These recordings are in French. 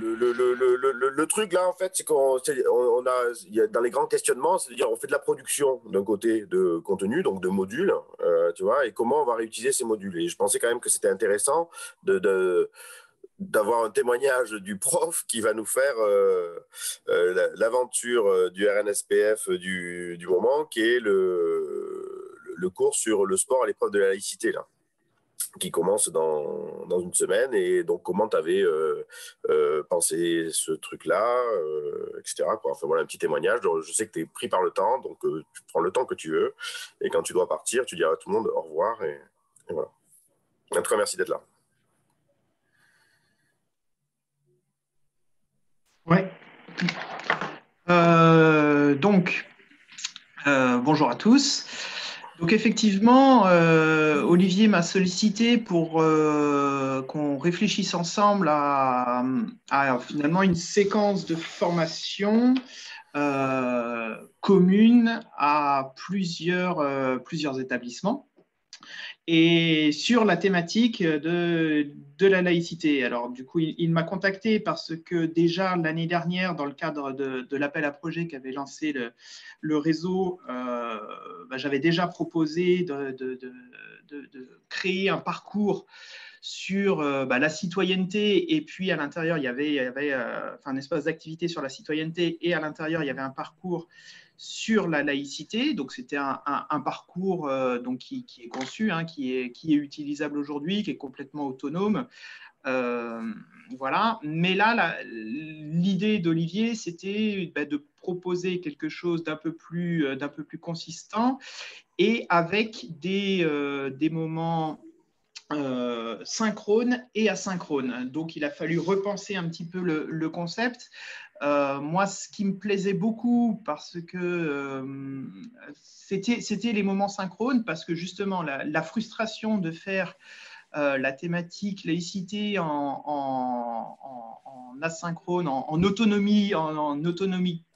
le truc là, en fait, c'est on a, il y a, dans les grands questionnements, c'est-à-dire on fait de la production d'un côté de contenu, donc de modules, tu vois, et comment on va réutiliser ces modules. Et je pensais quand même que c'était intéressant d'avoir un témoignage du prof qui va nous faire l'aventure du RNSPF du moment, qui est le cours sur le sport à l'épreuve de la laïcité, là, qui commence dans une semaine. Et donc, comment tu avais pensé ce truc-là, etc., quoi. Enfin, voilà, un petit témoignage. Donc, je sais que tu es pris par le temps, donc tu prends le temps que tu veux. Et quand tu dois partir, tu dis à tout le monde au revoir. Et voilà. En tout cas, merci d'être là. Ouais. Donc, bonjour à tous. Donc, effectivement, Olivier m'a sollicité pour qu'on réfléchisse ensemble à finalement une séquence de formation commune à plusieurs établissements et sur la thématique de la laïcité. Alors, du coup, il m'a contacté parce que déjà l'année dernière, dans le cadre de l'appel à projet qu'avait lancé le réseau, j'avais déjà proposé de créer un parcours sur la citoyenneté, et puis à l'intérieur, il y avait un espace d'activité sur la citoyenneté, et à l'intérieur, il y avait un parcours sur la laïcité. Donc, c'était un parcours donc qui est conçu, qui est utilisable aujourd'hui, qui est complètement autonome. Voilà. Mais là, l'idée d'Olivier, c'était de proposer quelque chose d'un peu plus consistant, et avec des moments synchrone et asynchrone. Donc, il a fallu repenser un petit peu le concept. Moi, ce qui me plaisait beaucoup, parce que c'était les moments synchrones, parce que justement, la frustration de faire la thématique laïcité en asynchrone, en autonomie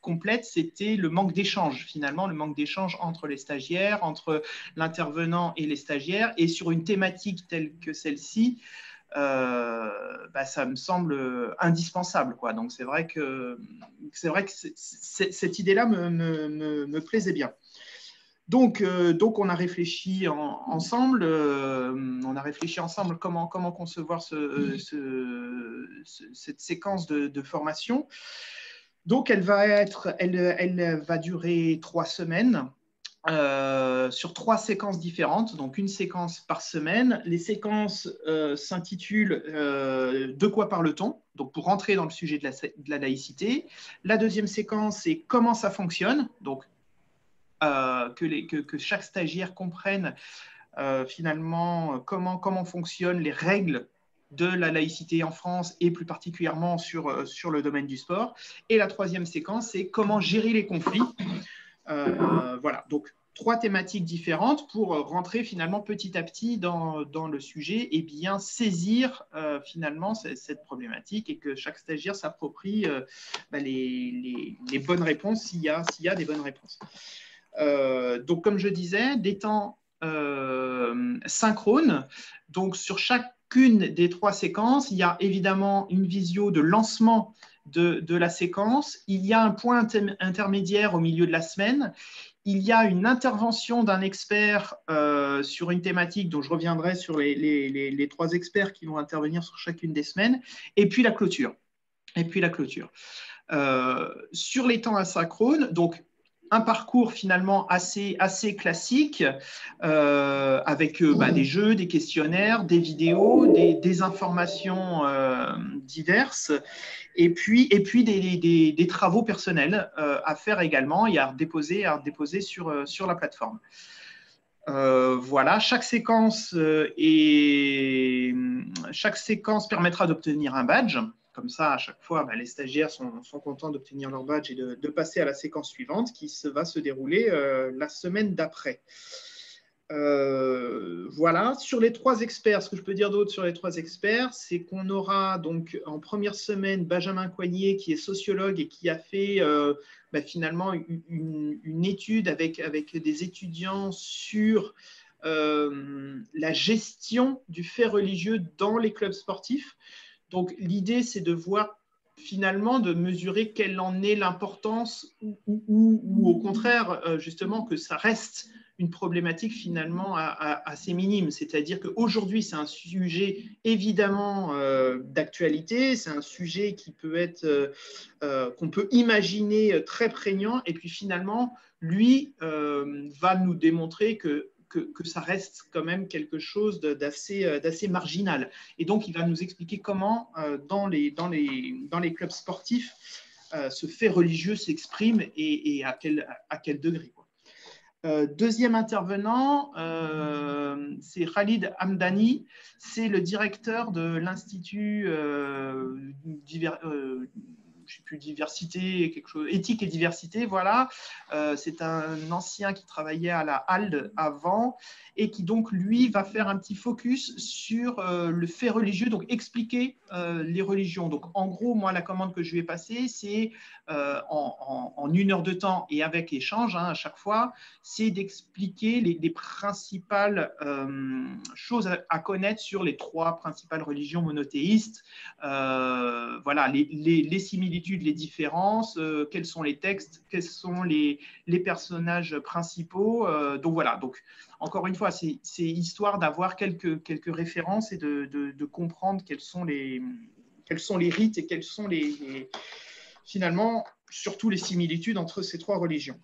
complète, c'était le manque d'échange, finalement, le manque d'échange entre les stagiaires, entre l'intervenant et les stagiaires, et sur une thématique telle que celle-ci, ça me semble indispensable, quoi. Donc c'est vrai que cette idée-là me plaisait bien. Donc, on a réfléchi ensemble. On a réfléchi ensemble comment concevoir cette séquence de formation. Donc, elle va durer 3 semaines. Sur 3 séquences différentes, donc une séquence par semaine. Les séquences s'intitulent De quoi parle-t-on? Donc pour rentrer dans le sujet de la laïcité. La deuxième séquence, c'est comment ça fonctionne? Donc que chaque stagiaire comprenne finalement comment fonctionnent les règles de la laïcité en France, et plus particulièrement sur le domaine du sport. Et la troisième séquence, c'est comment gérer les conflits. Voilà, donc 3 thématiques différentes pour rentrer finalement petit à petit dans le sujet et bien saisir finalement cette problématique, et que chaque stagiaire s'approprie les bonnes réponses s'il y a des bonnes réponses. Donc, comme je disais, des temps synchrones. Donc, sur chacune des 3 séquences, il y a évidemment une visio de lancement de la séquence. Il y a un point intermédiaire au milieu de la semaine. Il y a une intervention d'un expert sur une thématique dont je reviendrai sur les 3 experts qui vont intervenir sur chacune des semaines. Et puis la clôture. Sur les temps asynchrones, donc un parcours finalement assez classique, avec des jeux, des questionnaires, des vidéos, des informations diverses, et puis des travaux personnels à faire également, et à déposer sur la plateforme. Voilà, chaque séquence permettra d'obtenir un badge. Comme ça, à chaque fois, les stagiaires sont contents d'obtenir leur badge et de passer à la séquence suivante, qui va se dérouler la semaine d'après. Voilà, sur les 3 experts, ce que je peux dire d'autre sur les 3 experts, c'est qu'on aura donc en première semaine Benjamin Coignet, qui est sociologue et qui a fait finalement une étude avec des étudiants sur la gestion du fait religieux dans les clubs sportifs. Donc l'idée, c'est de voir finalement de mesurer quelle en est l'importance ou au contraire, justement, que ça reste une problématique finalement assez minime. C'est-à-dire qu'aujourd'hui, c'est un sujet évidemment d'actualité, c'est un sujet qui peut être, qu'on peut imaginer très prégnant, et puis finalement, lui va nous démontrer que ça reste quand même quelque chose d'assez marginal. Et donc, il va nous expliquer comment, dans les clubs sportifs, ce fait religieux s'exprime et à quel degré, quoi. Deuxième intervenant, c'est Khalid Hamdani, c'est le directeur de l'Institut je sais plus, diversité, quelque chose, éthique et diversité, voilà. C'est un ancien qui travaillait à la HALD avant et qui donc, lui, va faire un petit focus sur le fait religieux, donc expliquer les religions. Donc, en gros, moi, la commande que je lui ai passée, c'est en 1 heure de temps et avec échange à chaque fois, c'est d'expliquer les principales choses à connaître sur les 3 principales religions monothéistes. Voilà, les similitudes, les différences, quels sont les textes, quels sont les personnages principaux. Donc voilà, donc encore une fois, c'est histoire d'avoir quelques références et de comprendre quels sont les rites et quels sont finalement surtout les similitudes entre ces 3 religions.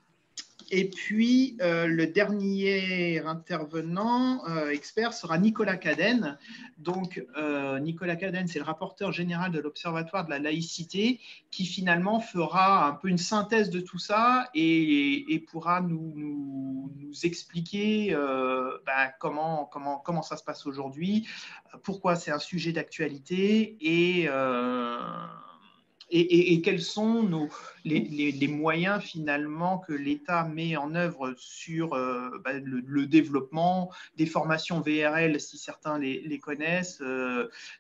Et puis, le dernier intervenant expert sera Nicolas Cadenne. Donc, Nicolas Cadenne, c'est le rapporteur général de l'Observatoire de la laïcité qui finalement fera un peu une synthèse de tout ça et pourra nous expliquer comment ça se passe aujourd'hui, pourquoi c'est un sujet d'actualité et quels sont les moyens finalement que l'État met en œuvre sur le développement des formations VRL, si certains les connaissent,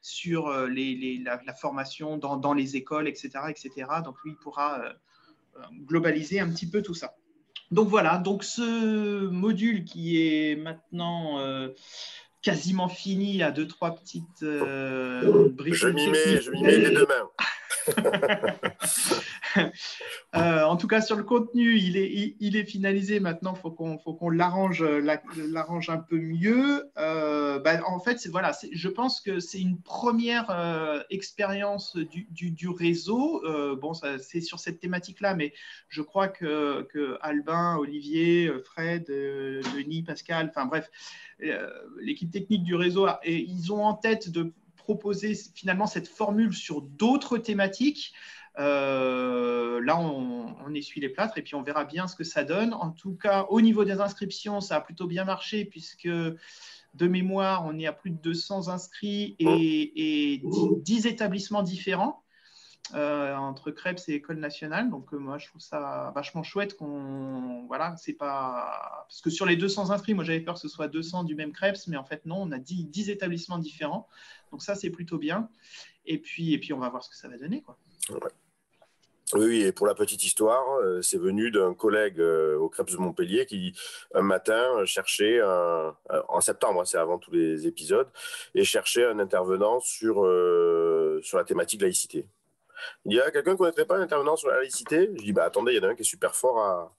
sur la formation dans les écoles, etc., etc. Donc lui, il pourra globaliser un petit peu tout ça. Donc voilà, donc ce module qui est maintenant quasiment fini, à 2-3 petites bricoles techniques. Je m'y mets dès demain. En tout cas, sur le contenu, il est finalisé. Maintenant, faut qu'on l'arrange un peu mieux. En fait, je pense que c'est une première expérience du réseau. Bon, c'est sur cette thématique-là, mais je crois que Albin, Olivier, Fred, Denis, Pascal, enfin bref, l'équipe technique du réseau, ils ont en tête de proposer finalement cette formule sur d'autres thématiques. Là, on essuie les plâtres et puis on verra bien ce que ça donne. En tout cas, au niveau des inscriptions, ça a plutôt bien marché puisque de mémoire, on est à plus de 200 inscrits et 10 établissements différents entre Crêpes et École nationale. Donc, moi, je trouve ça vachement chouette voilà, c'est pas... Parce que sur les 200 inscrits, moi, j'avais peur que ce soit 200 du même Crêpes, mais en fait, non, on a 10 établissements différents. Donc, ça, c'est plutôt bien. Et puis, on va voir ce que ça va donner, quoi. Ouais. Oui, et pour la petite histoire, c'est venu d'un collègue au Crêpes de Montpellier qui, un matin, cherchait, en septembre, c'est avant tous les épisodes, et cherchait un intervenant sur la thématique laïcité. Il y a quelqu'un qui ne connaîtrait pas un intervenant sur la laïcité? Je dis, attendez, il y en a un qui est super fort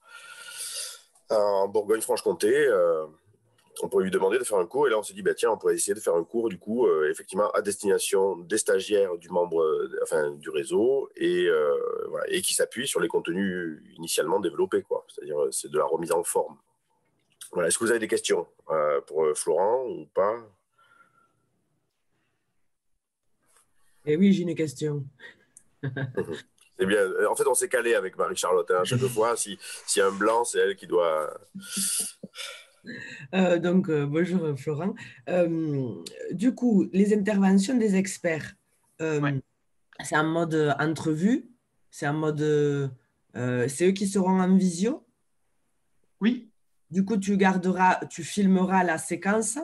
en Bourgogne-Franche-Comté. On pourrait lui demander de faire un cours. Et là, on s'est dit, tiens, on pourrait essayer de faire un cours, du coup, effectivement, à destination des stagiaires du du réseau et qui s'appuie sur les contenus initialement développés, quoi. C'est-à-dire, c'est de la remise en forme. Voilà. Est-ce que vous avez des questions pour Florent ou pas? Eh oui, j'ai une question. C'est bien. En fait, on s'est calé avec Marie-Charlotte. Hein. Chaque fois, s'il y a un blanc, c'est elle qui doit... Bonjour Florent. Du coup, les interventions des experts, c'est en mode entrevue, c'est en mode... c'est eux qui seront en visio? Oui. Du coup, tu filmeras la séquence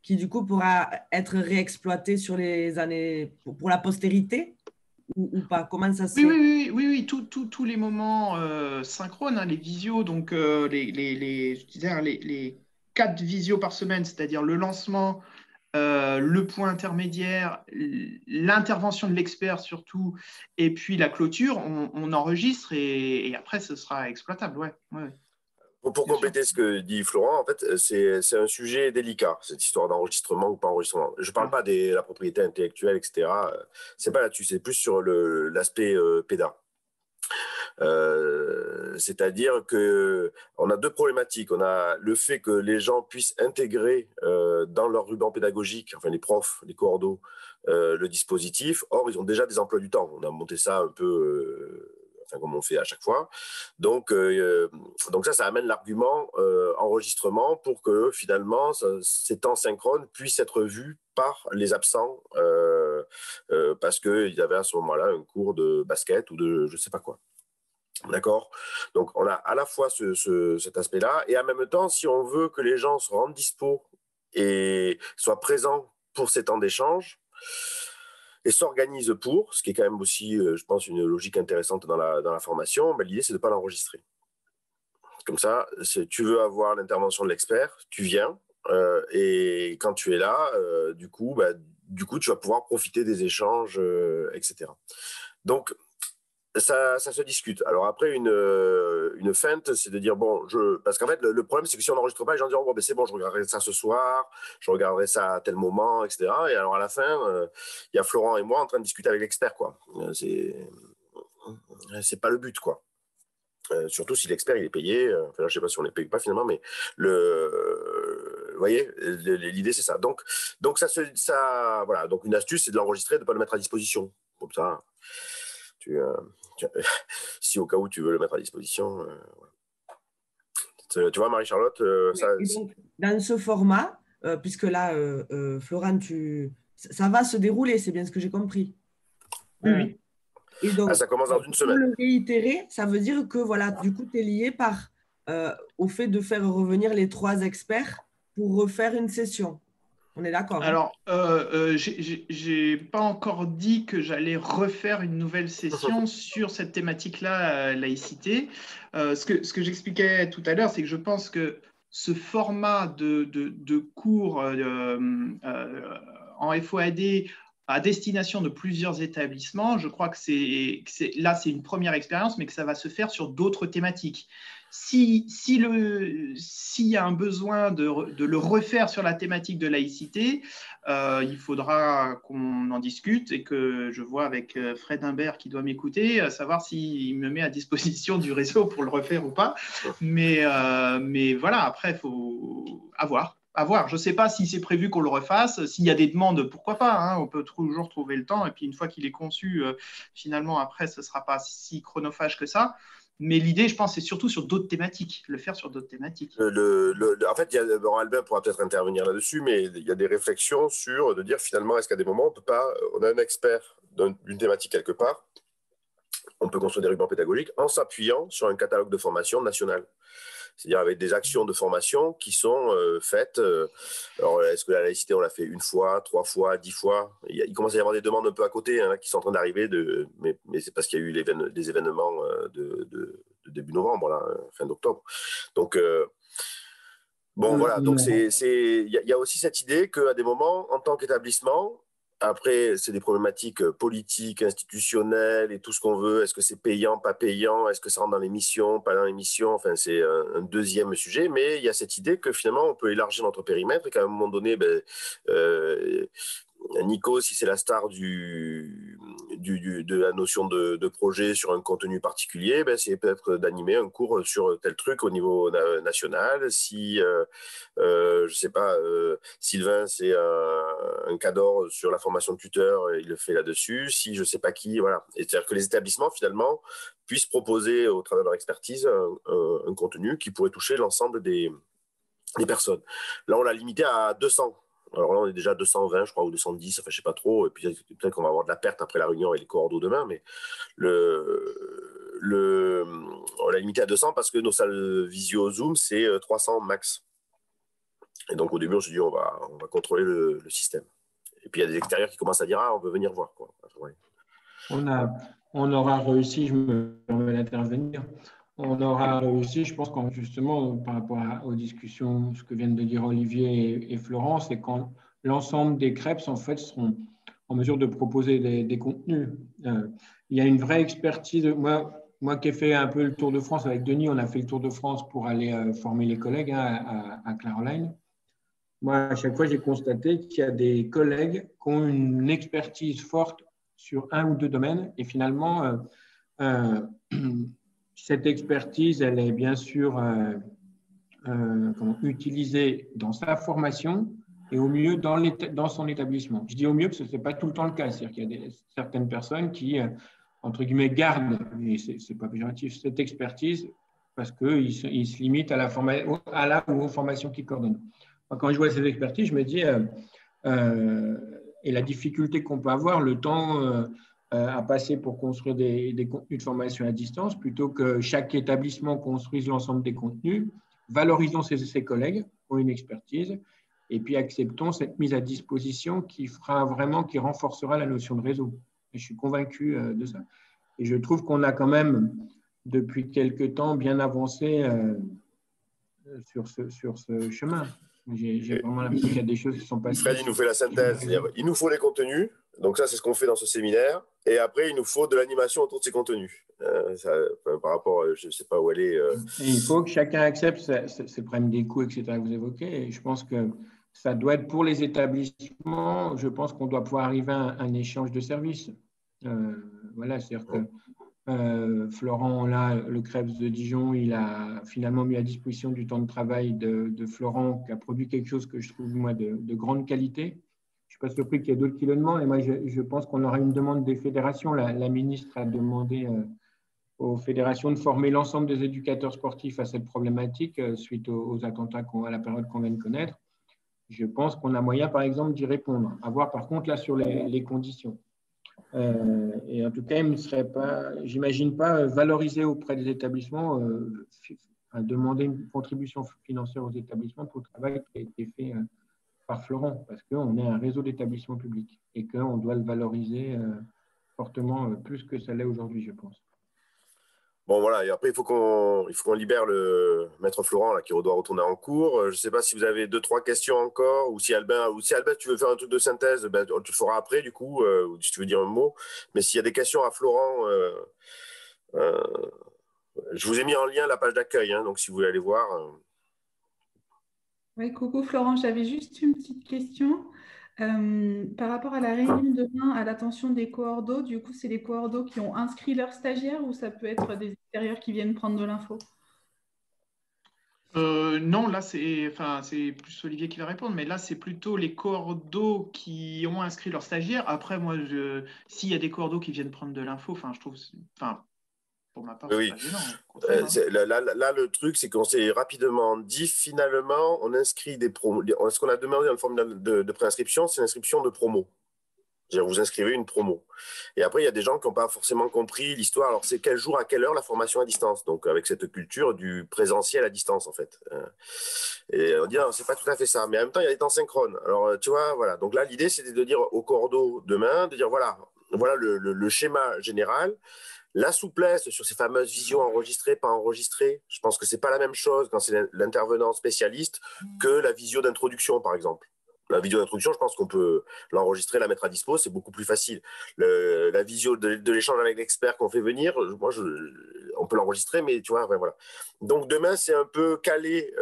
qui du coup pourra être réexploitée sur les années, pour la postérité ou pas? Comment ça se fait? Oui, tous les moments synchrones, hein, les visios, donc les 4 visios par semaine, c'est-à-dire le lancement, le point intermédiaire, l'intervention de l'expert surtout, et puis la clôture, on enregistre et après ce sera exploitable. Ouais. Pour compléter ce que dit Florent, en fait, c'est un sujet délicat, cette histoire d'enregistrement ou pas enregistrement. Je ne parle pas de la propriété intellectuelle, etc. C'est pas là-dessus, c'est plus sur l'aspect PEDA. C'est-à-dire qu'on a deux problématiques. On a le fait que les gens puissent intégrer dans leur ruban pédagogique, enfin les profs, les coordos, le dispositif. Or, ils ont déjà des emplois du temps. On a monté ça un peu... comme on fait à chaque fois. Donc ça amène l'argument enregistrement pour que finalement ces temps synchrones puissent être vus par les absents parce qu'ils avaient à ce moment-là un cours de basket ou de je ne sais pas quoi. D'accord. Donc on a à la fois cet aspect-là et en même temps, si on veut que les gens se rendent dispo et soient présents pour ces temps d'échange, et s'organise pour, ce qui est quand même aussi, je pense, une logique intéressante dans la formation, ben, l'idée, c'est de ne pas l'enregistrer. Comme ça, tu veux avoir l'intervention de l'expert, tu viens, et quand tu es là, du coup, tu vas pouvoir profiter des échanges, etc. Donc, ça se discute. Alors après, une feinte, c'est de dire, parce qu'en fait, le problème, c'est que si on n'enregistre pas, les gens diront, c'est bon, je regarderai ça ce soir, je regarderai ça à tel moment, etc. Et alors, à la fin, il y a Florent et moi en train de discuter avec l'expert, quoi. C'est pas le but, quoi. Surtout si l'expert, il est payé. Enfin, je sais pas si on les paye pas finalement, mais vous voyez, l'idée, c'est ça. Donc voilà. Donc, une astuce, c'est de l'enregistrer, de ne pas le mettre à disposition. Comme ça, si au cas où tu veux le mettre à disposition. Tu vois, Marie-Charlotte, donc, dans ce format, puisque là, Florent, ça va se dérouler, c'est bien ce que j'ai compris. Oui. Et donc, ça commence dans une semaine. Pour le réitérer, ça veut dire que voilà, du coup, tu es lié au fait de faire revenir les 3 experts pour refaire une session. On est d'accord? Alors, j'ai pas encore dit que j'allais refaire une nouvelle session sur cette thématique-là, laïcité. Ce que j'expliquais tout à l'heure, c'est que je pense que ce format de cours en FOAD à destination de plusieurs établissements, je crois que c'est une première expérience, mais que ça va se faire sur d'autres thématiques. S'il y a un besoin de le refaire sur la thématique de laïcité, il faudra qu'on en discute et que je vois avec Fred Imbert qui doit m'écouter, savoir s'il me met à disposition du réseau pour le refaire ou pas. Mais voilà, après, il faut avoir. Je ne sais pas si c'est prévu qu'on le refasse. S'il y a des demandes, pourquoi pas, hein, on peut toujours trouver le temps. Et puis, une fois qu'il est conçu, finalement, après, ce ne sera pas si chronophage que ça. Mais l'idée, je pense, c'est surtout sur d'autres thématiques, le faire sur d'autres thématiques. En fait, Albin pourra peut-être intervenir là-dessus, mais il y a des réflexions sur de dire finalement, est-ce qu'à des moments, on a un expert d'une thématique quelque part, on peut construire des rubans pédagogiques en s'appuyant sur un catalogue de formation national. C'est-à-dire avec des actions de formation qui sont faites. Alors, est-ce que la laïcité, on l'a fait 1 fois, 3 fois, 10 fois? Il commence à y avoir des demandes un peu à côté qui sont en train d'arriver, mais c'est parce qu'il y a eu des événements de début novembre, là, fin d'octobre. Donc, voilà. Donc, il y a aussi cette idée qu'à des moments, en tant qu'établissement, après, c'est des problématiques politiques, institutionnelles et tout ce qu'on veut. Est-ce que c'est payant, pas payant? Est-ce que ça rentre dans les missions, pas dans les missions? Enfin, c'est un deuxième sujet. Mais il y a cette idée que finalement, on peut élargir notre périmètre et qu'à un moment donné, Nico, si c'est la star de la notion de projet sur un contenu particulier, c'est peut-être d'animer un cours sur tel truc au niveau national. Si, je sais pas, Sylvain, c'est un cadre sur la formation de tuteur, il le fait là-dessus. Si je sais pas qui, voilà. C'est-à-dire que les établissements, finalement, puissent proposer au travers de leur expertise un contenu qui pourrait toucher l'ensemble des personnes. Là, on l'a limité à 200. Alors là, on est déjà à 220, je crois, ou 210, enfin, je ne sais pas trop. Et puis, peut-être qu'on va avoir de la perte après la réunion et les coordos demain. Mais on l'a limité à 200 parce que nos salles visio Zoom, c'est 300 max. Et donc, au début, on s'est dit, on va contrôler le système. Et puis, il y a des extérieurs qui commencent à dire, on veut venir voir, quoi. Enfin, ouais. On aura réussi, je me permets d'intervenir. On aura réussi, je pense, justement, par rapport aux discussions, ce que viennent de dire Olivier et Florence, c'est l'ensemble des CREPS, en fait, seront en mesure de proposer des contenus. Il y a une vraie expertise. Moi qui ai fait un peu le Tour de France avec Denis, on a fait le Tour de France pour aller former les collègues à Caroline. Moi, à chaque fois, j'ai constaté qu'il y a des collègues qui ont une expertise forte sur un ou deux domaines. Et finalement, cette expertise, elle est bien sûr utilisée dans sa formation et au mieux dans son établissement. Je dis au mieux parce que ce n'est pas tout le temps le cas. C'est-à-dire qu'il y a certaines personnes qui, entre guillemets, gardent, et ce n'est pas péjoratif, cette expertise parce qu'ils se limitent à la ou aux formations qu'ils coordonnent. Quand je vois ces expertises, je me dis, et la difficulté qu'on peut avoir, le temps à passer pour construire des contenus de formation à distance, plutôt que chaque établissement construise l'ensemble des contenus, valorisons ses collègues qui ont une expertise, et puis acceptons cette mise à disposition qui renforcera la notion de réseau. Et je suis convaincu de ça. Et je trouve qu'on a quand même, depuis quelques temps, bien avancé sur ce chemin. J'ai vraiment l'impression qu'il y a des choses qui sont passées. Fred, il nous fait la synthèse. Il nous faut les contenus. Donc ça, c'est ce qu'on fait dans ce séminaire. Et après, il nous faut de l'animation autour de ces contenus. Par rapport, je ne sais pas où elle est. Et il faut que chacun accepte ces problèmes des coûts, etc. que vous évoquez. Et je pense que ça doit être pour les établissements. Je pense qu'on doit pouvoir arriver à un échange de services. Voilà, c'est-à-dire que Florent, là, le CREPS de Dijon, il a finalement mis à disposition du temps de travail de Florent, qui a produit quelque chose que je trouve, moi, de grande qualité. Je ne suis pas surpris qu'il y ait d'autres qui le demandent. Et moi, je pense qu'on aura une demande des fédérations. La ministre a demandé aux fédérations de former l'ensemble des éducateurs sportifs à cette problématique suite aux attentats à la période qu'on vient de connaître. Je pense qu'on a moyen, par exemple, d'y répondre. À voir, par contre, là, sur les conditions. Et en tout cas, il ne serait pas, j'imagine pas, valorisé auprès des établissements, demander une contribution financière aux établissements pour le travail qui a été fait par Florent, parce qu'on est un réseau d'établissements publics et qu'on doit le valoriser fortement, plus que ça l'est aujourd'hui, je pense. Bon, voilà. Et après, il faut qu'on libère le maître Florent là, qui doit retourner en cours. Je ne sais pas si vous avez 2-3 questions encore, ou si Albin, tu veux faire un truc de synthèse, ben, tu le feras après, du coup, ou si tu veux dire un mot. Mais s'il y a des questions à Florent, je vous ai mis en lien la page d'accueil, hein, donc si vous voulez aller voir. Oui, coucou Florent, j'avais juste une petite question. Par rapport à la réunion demain, à l'attention des coordos, du coup, c'est les coordos qui ont inscrit leurs stagiaires ou ça peut être des extérieurs qui viennent prendre de l'info? Non, là, c'est plus Olivier qui va répondre, mais là, c'est plutôt les coordos qui ont inscrit leurs stagiaires. Après, moi, s'il y a des coordos qui viennent prendre de l'info, je trouve, pour ma part, c'est pas gênant. Là, le truc, c'est qu'on s'est rapidement dit, finalement, on inscrit des promos. Ce qu'on a demandé dans le formulaire de préinscription, c'est l'inscription de promos. C'est-à-dire, vous inscrivez une promo. Et après, il y a des gens qui n'ont pas forcément compris l'histoire. Alors, c'est quel jour, à quelle heure la formation à distance? Donc, avec cette culture du présentiel à distance, en fait. Et on dit, non, c'est pas tout à fait ça. Mais en même temps, il y a des temps synchrones. Alors, tu vois, voilà. Donc là, l'idée, c'était de dire au cordeau demain, de dire, voilà le schéma général. La souplesse sur ces fameuses visions enregistrées, pas enregistrées, je pense que ce n'est pas la même chose quand c'est l'intervenant spécialiste que la visio d'introduction, par exemple. La vidéo d'introduction, je pense qu'on peut l'enregistrer, la mettre à dispo, c'est beaucoup plus facile. La visio de l'échange avec l'expert qu'on fait venir, on peut l'enregistrer, mais tu vois, voilà. Donc demain, c'est un peu caler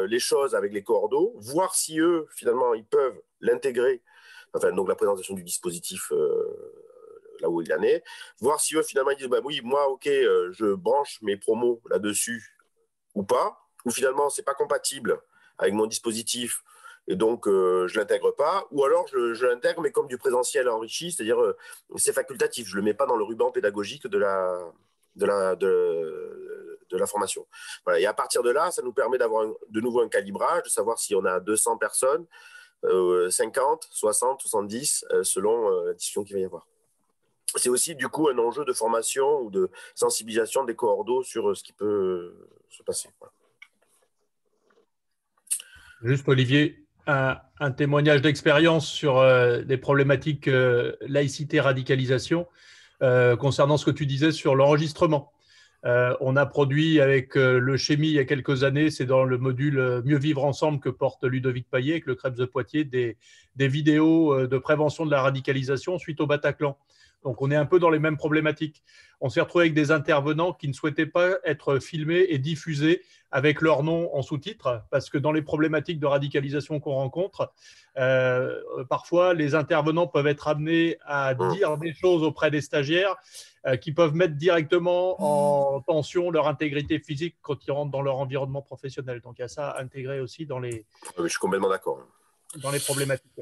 les choses avec les coordos, voir si eux, finalement, ils peuvent l'intégrer, donc la présentation du dispositif là où il en est, voir si eux, finalement, ils disent, oui, moi, ok, je branche mes promos là-dessus ou pas, ou finalement, c'est pas compatible avec mon dispositif, et donc je ne l'intègre pas, ou alors je l'intègre, mais comme du présentiel enrichi, c'est-à-dire c'est facultatif, je ne le mets pas dans le ruban pédagogique de la formation. Voilà. Et à partir de là, ça nous permet d'avoir de nouveau un calibrage, de savoir si on a 200 personnes, 50, 60, 70, selon la discussion qu'il va y avoir. C'est aussi du coup un enjeu de formation ou de sensibilisation des coordos sur ce qui peut se passer. Voilà. Juste Olivier, un témoignage d'expérience sur des problématiques laïcité, radicalisation concernant ce que tu disais sur l'enregistrement. On a produit avec le Chémy il y a quelques années, c'est dans le module Mieux vivre ensemble que porte Ludovic Payet avec le Krebs de Poitiers, des vidéos de prévention de la radicalisation suite au Bataclan. Donc, on est un peu dans les mêmes problématiques. On s'est retrouvé avec des intervenants qui ne souhaitaient pas être filmés et diffusés avec leur nom en sous-titres, parce que dans les problématiques de radicalisation qu'on rencontre, parfois, les intervenants peuvent être amenés à dire des choses auprès des stagiaires qui peuvent mettre directement en tension leur intégrité physique quand ils rentrent dans leur environnement professionnel. Donc, il y a ça à intégrer aussi dans les, Je suis complètement d'accord. Dans les problématiques.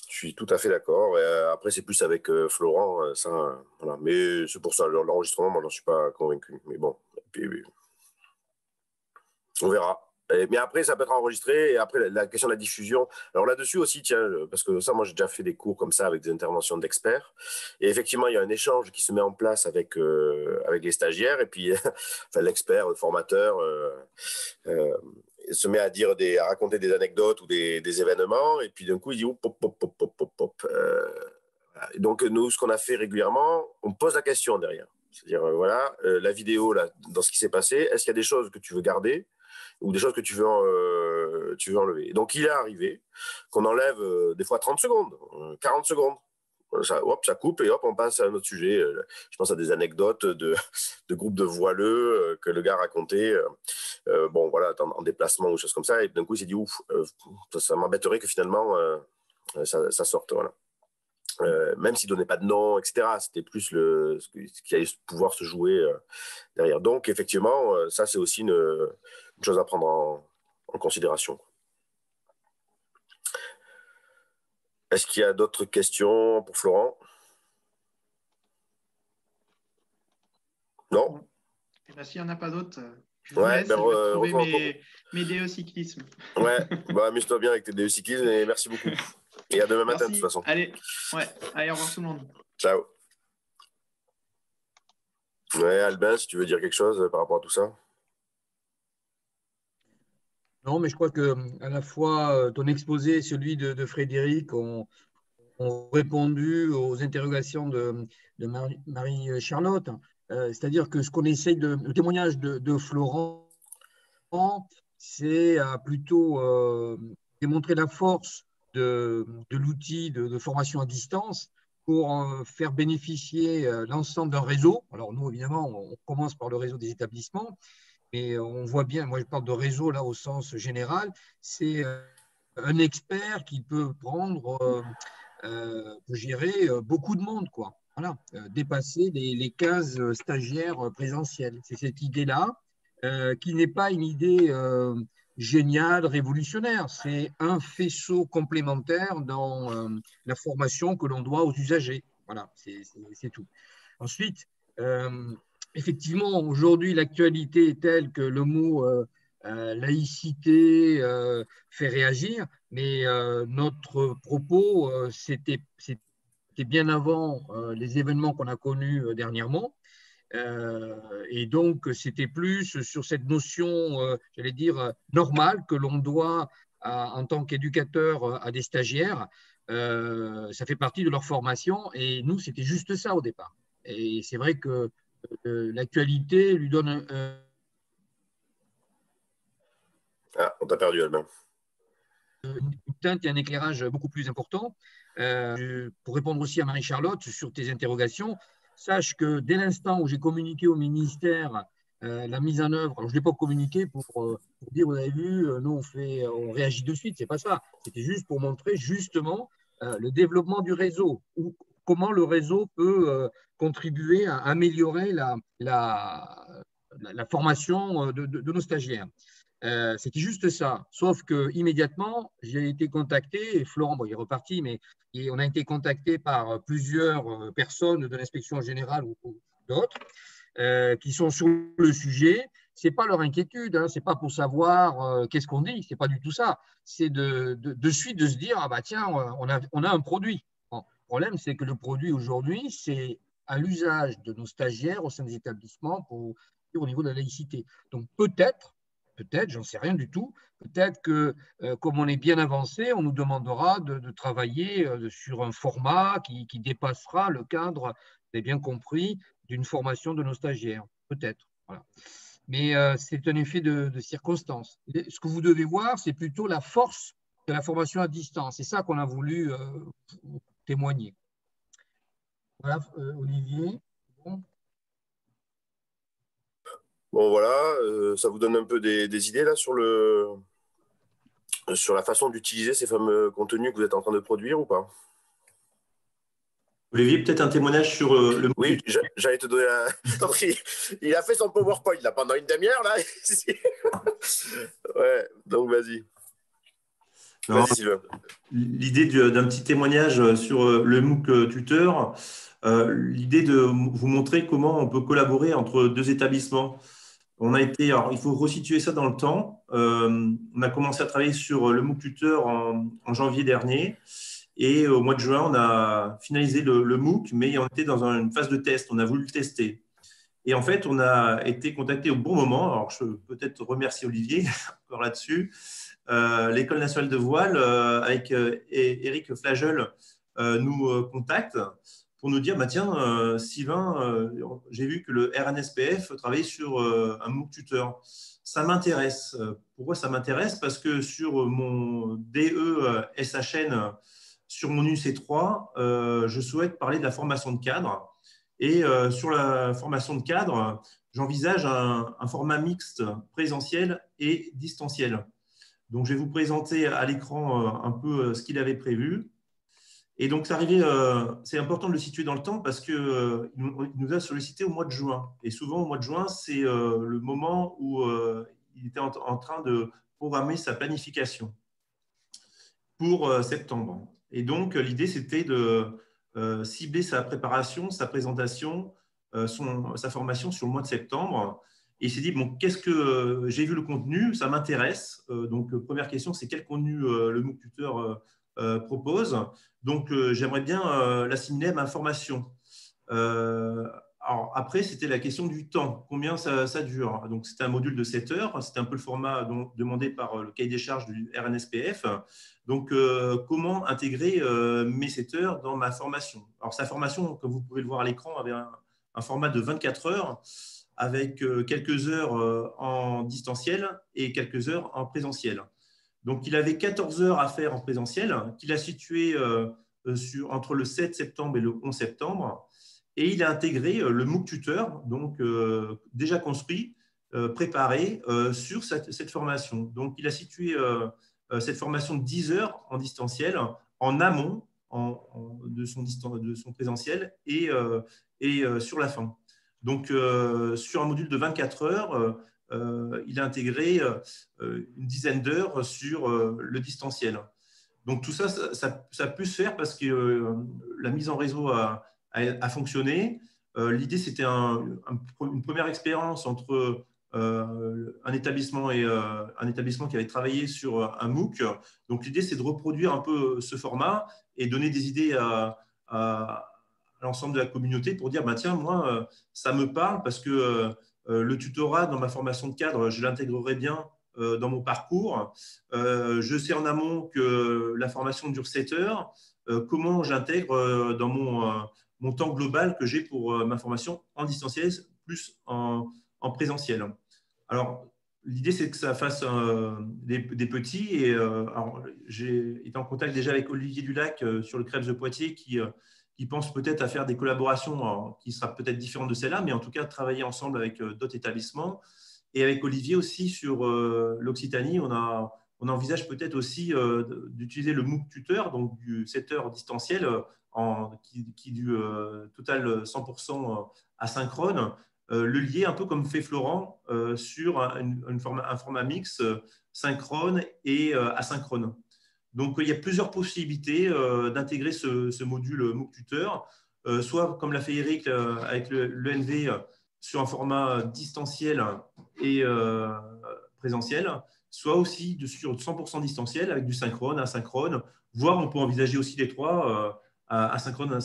Je suis tout à fait d'accord. Après, c'est plus avec Florent, ça, voilà. Mais c'est pour ça, l'enregistrement, moi, je n'en suis pas convaincu. Mais bon, puis, on verra. Mais après, ça peut être enregistré. Et après, la question de la diffusion. Alors là-dessus aussi, tiens, parce que ça, moi, j'ai déjà fait des cours comme ça avec des interventions d'experts. Et effectivement, il y a un échange qui se met en place avec les stagiaires. Et puis, enfin, l'expert, le formateur, se met à raconter des anecdotes ou des événements. Et puis, d'un coup, il dit oh, pop, pop, pop, pop, pop, pop. Et donc, nous, ce qu'on a fait régulièrement, on pose la question derrière. C'est-à-dire, voilà, la vidéo, là, dans ce qui s'est passé, est-ce qu'il y a des choses que tu veux garder ou des choses que tu veux enlever. Et donc, il est arrivé qu'on enlève des fois 30 secondes, 40 secondes. Ça coupe et hop, on passe à un autre sujet. Je pense à des anecdotes de groupes de voileux que le gars racontait, bon, voilà, en déplacement ou choses comme ça. Et d'un coup, il s'est dit, ouf, ça m'embêterait que finalement, ça sorte, voilà. Même s'il ne donnait pas de nom, etc. C'était plus ce qui allait pouvoir se jouer derrière. Donc, effectivement, ça, c'est aussi une chose à prendre en considération. Est-ce qu'il y a d'autres questions pour Florent? Non? Eh ben, s'il n'y en a pas d'autres, je vous laisse retrouver mes déocyclismes. Ouais, amuse-toi bien avec tes déocyclismes et merci beaucoup. Et à demain matin, de toute façon. Allez, au revoir tout le monde. Ciao. Ouais, Albin, si tu veux dire quelque chose par rapport à tout ça. Non, mais je crois que à la fois ton exposé et celui de Frédéric ont répondu aux interrogations de Marie-Charlotte. C'est-à-dire que ce qu'on essaye le témoignage de Florent, c'est plutôt démontrer la force de l'outil de formation à distance pour faire bénéficier l'ensemble d'un réseau. Alors nous, évidemment, on commence par le réseau des établissements, mais on voit bien, moi je parle de réseau là au sens général, c'est un expert qui peut prendre, peut gérer beaucoup de monde, quoi. Voilà, dépasser les 15 stagiaires présentiels. C'est cette idée-là qui n'est pas une idée géniale, révolutionnaire. C'est un faisceau complémentaire dans la formation que l'on doit aux usagers. Voilà, c'est tout. Ensuite, effectivement, aujourd'hui, l'actualité est telle que le mot laïcité fait réagir, mais notre propos, c'était bien avant les événements qu'on a connus dernièrement. Et donc, c'était plus sur cette notion, j'allais dire, normale que l'on doit, en tant qu'éducateur, à des stagiaires. Ça fait partie de leur formation et nous, c'était juste ça au départ. Et c'est vrai que l'actualité lui donne on t'a perdu, Albin. Une teinte et un éclairage beaucoup plus important. Pour répondre aussi à Marie-Charlotte sur tes interrogations, sache que dès l'instant où j'ai communiqué au ministère la mise en œuvre, alors je ne l'ai pas communiqué pour dire, vous avez vu, nous on réagit de suite, c'est pas ça. C'était juste pour montrer justement le développement du réseau, ou comment le réseau peut contribuer à améliorer la formation de nos stagiaires. C'était juste ça, sauf que immédiatement j'ai été contacté, et Florent, bon, il est reparti, mais on a été contacté par plusieurs personnes de l'inspection générale ou d'autres qui sont sur le sujet. C'est pas leur inquiétude, hein, c'est pas pour savoir qu'est-ce qu'on dit, c'est pas du tout ça. C'est de suite de se dire ah bah tiens, on a un produit. Bon, le problème c'est que le produit aujourd'hui c'est à l'usage de nos stagiaires au sein des établissements au niveau de la laïcité. Donc peut-être, j'en sais rien du tout, peut-être que comme on est bien avancé, on nous demandera de travailler sur un format qui dépassera le cadre, vous avez bien compris, d'une formation de nos stagiaires, peut-être. Voilà. Mais c'est un effet de circonstance. Ce que vous devez voir, c'est plutôt la force de la formation à distance. C'est ça qu'on a voulu témoigner. Voilà, Olivier. Bon. Bon, voilà, ça vous donne un peu des idées là sur la façon d'utiliser ces fameux contenus que vous êtes en train de produire ou pas? Olivier, peut-être un témoignage sur le… Oui, j'allais te donner un… Il a fait son PowerPoint là, pendant une demi-heure. Là. Ouais, donc vas-y. Vas-y, Sylvain. L'idée d'un petit témoignage sur le MOOC tuteur, l'idée de vous montrer comment on peut collaborer entre deux établissements. Alors, il faut resituer ça dans le temps. On a commencé à travailler sur le MOOC tuteur en janvier dernier. Et au mois de juin, on a finalisé le MOOC, mais on était dans une phase de test. On a voulu le tester. Et en fait, on a été contacté au bon moment. Alors, je peux peut-être remercier Olivier encore là-dessus. L'École nationale de voile, avec Éric Flagel, nous contacte pour nous dire, bah, tiens, Sylvain, j'ai vu que le RNSPF travaillait sur un MOOC tuteur. Ça m'intéresse. Pourquoi ça m'intéresse? Parce que sur mon DE SHN, sur mon UC3, je souhaite parler de la formation de cadre. Et sur la formation de cadre, j'envisage un format mixte présentiel et distanciel. Donc, je vais vous présenter à l'écran un peu ce qu'il avait prévu. Et donc, c'est important de le situer dans le temps parce qu'il nous a sollicité au mois de juin. Et souvent, au mois de juin, c'est le moment où il était en train de programmer sa planification pour septembre. Et donc, l'idée, c'était de cibler sa préparation, sa présentation, sa formation sur le mois de septembre. Et il s'est dit, bon, qu'est-ce que j'ai vu le contenu, ça m'intéresse. Donc, première question, c'est quel contenu le MOOC tuteur propose. Donc, j'aimerais bien l'assimiler à ma formation. Alors, après, c'était la question du temps. Combien ça dure? Donc, c'était un module de 7 heures. C'était un peu le format demandé par le cahier des charges du RNSPF. Donc, comment intégrer mes 7 heures dans ma formation? Alors, sa formation, comme vous pouvez le voir à l'écran, avait un format de 24 heures avec quelques heures en distanciel et quelques heures en présentiel. Donc, il avait 14 heures à faire en présentiel, qu'il a situé entre le 7 septembre et le 11 septembre. Et il a intégré le MOOC tuteur, donc déjà construit, préparé sur cette formation. Donc, il a situé cette formation de 10 heures en distanciel, en amont de son présentiel et sur la fin. Donc, sur un module de 24 heures, il a intégré une dizaine d'heures sur le distanciel. Donc, tout ça a pu se faire parce que la mise en réseau a fonctionné. L'idée, c'était une première expérience entre un établissement et un établissement qui avait travaillé sur un MOOC. Donc, l'idée, c'est de reproduire un peu ce format et donner des idées à l'ensemble de la communauté pour dire, bah, tiens, moi, ça me parle parce que le tutorat dans ma formation de cadre, je l'intégrerai bien dans mon parcours. Je sais en amont que la formation dure 7 heures. Comment j'intègre dans mon temps global que j'ai pour ma formation en distanciel plus en présentiel. Alors, l'idée, c'est que ça fasse des petits. Et j'ai été en contact déjà avec Olivier Dulac sur le Krebs de Poitiers qui pense peut-être à faire des collaborations qui sera peut-être différentes de celle-là, mais en tout cas, travailler ensemble avec d'autres établissements. Et avec Olivier aussi sur l'Occitanie, on envisage peut-être aussi d'utiliser le MOOC tuteur, donc du 7 heures distanciel, qui du total 100% asynchrone, le lier un peu comme fait Florent sur un format mix synchrone et asynchrone. Donc, il y a plusieurs possibilités d'intégrer ce module MOOC tuteur, soit comme l'a fait Eric avec l'ENV sur un format distanciel et présentiel, soit aussi sur 100% distanciel avec du synchrone, asynchrone, voire on peut envisager aussi les trois, asynchrone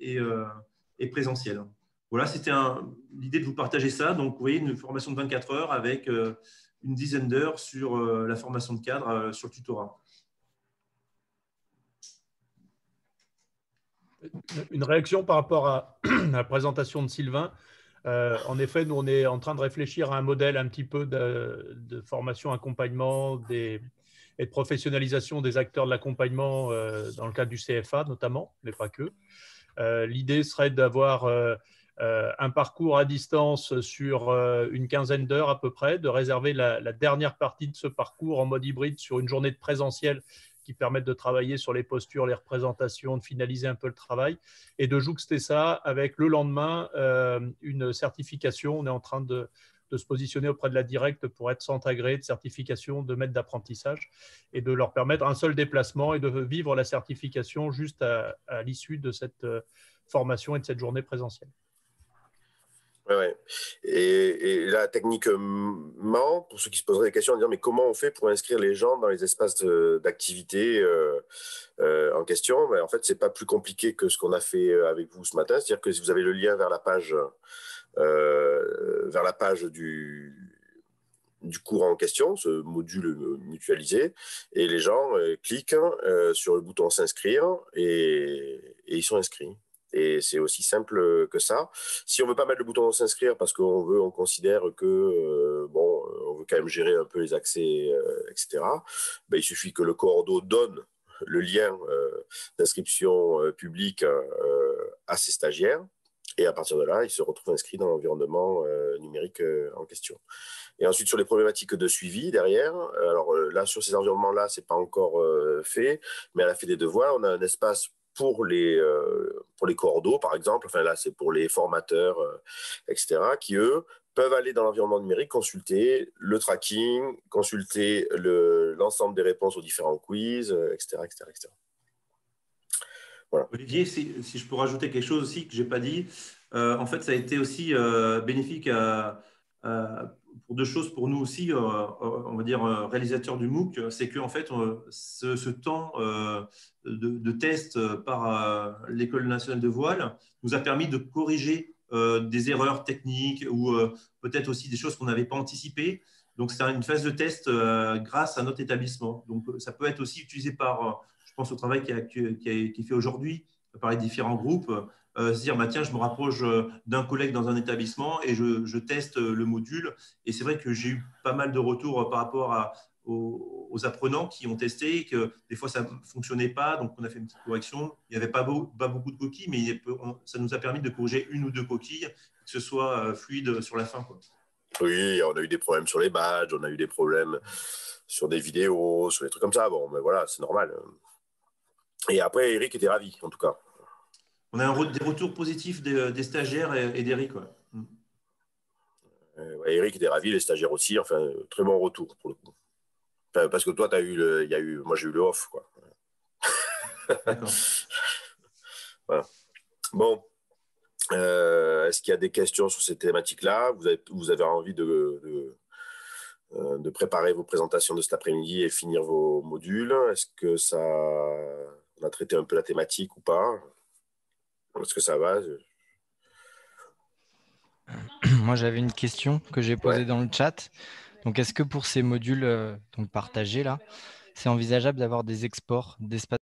et présentiel. Voilà, c'était l'idée de vous partager ça. Donc, vous voyez, une formation de 24 heures avec une dizaine d'heures sur la formation de cadre sur le tutorat. Une réaction par rapport à la présentation de Sylvain. En effet, nous, on est en train de réfléchir à un modèle un petit peu de formation, accompagnement et de professionnalisation des acteurs de l'accompagnement dans le cadre du CFA notamment, mais pas que. L'idée serait d'avoir un parcours à distance sur une quinzaine d'heures à peu près, de réserver la dernière partie de ce parcours en mode hybride sur une journée de présentiel qui permettent de travailler sur les postures, les représentations, de finaliser un peu le travail et de jouxter ça avec le lendemain une certification. On est en train de se positionner auprès de la directe pour être centre agréé de certification de maître d'apprentissage et de leur permettre un seul déplacement et de vivre la certification juste à l'issue de cette formation et de cette journée présentielle. Ouais. Et là, techniquement, pour ceux qui se poseraient des questions, dire mais comment on fait pour inscrire les gens dans les espaces d'activité en question? En fait, c'est pas plus compliqué que ce qu'on a fait avec vous ce matin. C'est-à-dire que si vous avez le lien vers la page du cours en question, ce module mutualisé, et les gens cliquent sur le bouton s'inscrire et ils sont inscrits. Et c'est aussi simple que ça. Si on ne veut pas mettre le bouton s'inscrire parce on considère que on veut quand même gérer un peu les accès, etc., il suffit que le coordo donne le lien d'inscription publique à ses stagiaires. Et à partir de là, ils se retrouvent inscrits dans l'environnement numérique en question. Et ensuite, sur les problématiques de suivi derrière, alors là, sur ces environnements-là, ce n'est pas encore fait, mais à la fin des devoirs, on a un espace pour les coordos, par exemple. Enfin, là, c'est pour les formateurs, etc., qui, eux, peuvent aller dans l'environnement numérique, consulter le tracking, consulter l'ensemble des réponses aux différents quiz, etc., etc., etc. Voilà. Olivier, si je peux rajouter quelque chose aussi que je n'ai pas dit, en fait, ça a été aussi bénéfique pour deux choses pour nous aussi, on va dire réalisateurs du MOOC, c'est qu'en fait, ce temps de test par l'École nationale de voile nous a permis de corriger des erreurs techniques ou peut-être aussi des choses qu'on n'avait pas anticipées. Donc, c'est une phase de test grâce à notre établissement. Donc, ça peut être aussi utilisé par, je pense au travail qui est fait aujourd'hui par les différents groupes, se dire, tiens, je me rapproche d'un collègue dans un établissement et je teste le module. Et c'est vrai que j'ai eu pas mal de retours par rapport aux apprenants qui ont testé, que des fois, ça ne fonctionnait pas. Donc, on a fait une petite correction. Il n'y avait pas beaucoup de coquilles, mais ça nous a permis de corriger une ou deux coquilles, que ce soit fluide sur la fin, quoi. Oui, on a eu des problèmes sur les badges, on a eu des problèmes sur des vidéos, sur des trucs comme ça. Bon, mais voilà, c'est normal. Et après, Eric était ravi, en tout cas. On a des retours positifs des stagiaires et d'Eric. Eric était ravi, les stagiaires aussi. Enfin, très bon retour pour le coup. Enfin, parce que toi, moi, j'ai eu le off, quoi. D'accord. Voilà. Bon. Est-ce qu'il y a des questions sur ces thématiques-là? Vous avez envie de préparer vos présentations de cet après-midi et finir vos modules? Est-ce que on a traité un peu la thématique ou pas? Est-ce que ça va? Moi, j'avais une question que j'ai posée dans le chat. Donc, est-ce que pour ces modules partagés là, c'est envisageable d'avoir des exports d'espace